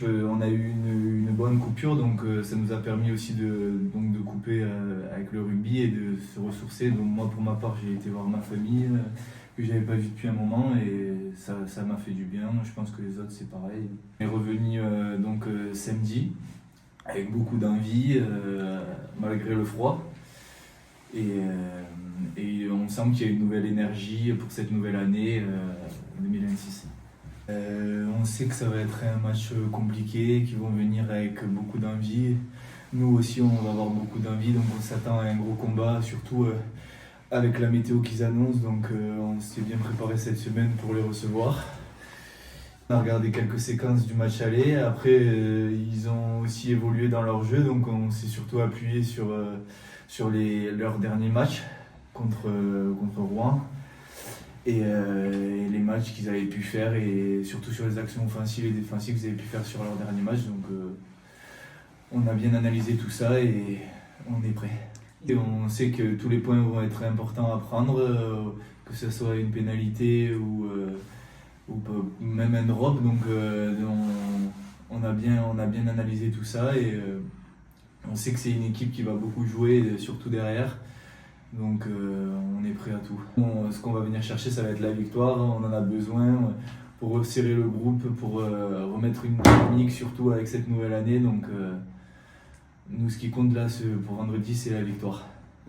On a eu une bonne coupure, donc ça nous a permis aussi de couper avec le rugby et de se ressourcer. Donc moi, pour ma part, j'ai été voir ma famille que j'avais pas vue depuis un moment et ça m'a fait du bien. Je pense que les autres, c'est pareil. On est revenu samedi avec beaucoup d'envie, malgré le froid. Et on sent qu'il y a une nouvelle énergie pour cette nouvelle année 2026. On sait que ça va être un match compliqué, qu'ils vont venir avec beaucoup d'envie. Nous aussi, on va avoir beaucoup d'envie, donc on s'attend à un gros combat, surtout avec la météo qu'ils annoncent. Donc on s'est bien préparé cette semaine pour les recevoir. On a regardé quelques séquences du match aller. Après, ils ont aussi évolué dans leur jeu, donc on s'est surtout appuyé sur leurs derniers matchs contre Rouen. Et les matchs qu'ils avaient pu faire, et surtout sur les actions offensives et défensives qu'ils avaient pu faire sur leur dernier match. Donc on a bien analysé tout ça et on est prêt. Et on sait que tous les points vont être importants à prendre, que ce soit une pénalité ou même un drop. Donc on a bien analysé tout ça et on sait que c'est une équipe qui va beaucoup jouer, surtout derrière. Donc on est prêt à tout. Ce qu'on va venir chercher, ça va être la victoire. On en a besoin pour resserrer le groupe, pour remettre une dynamique, surtout avec cette nouvelle année. Donc nous, ce qui compte là pour vendredi, c'est la victoire.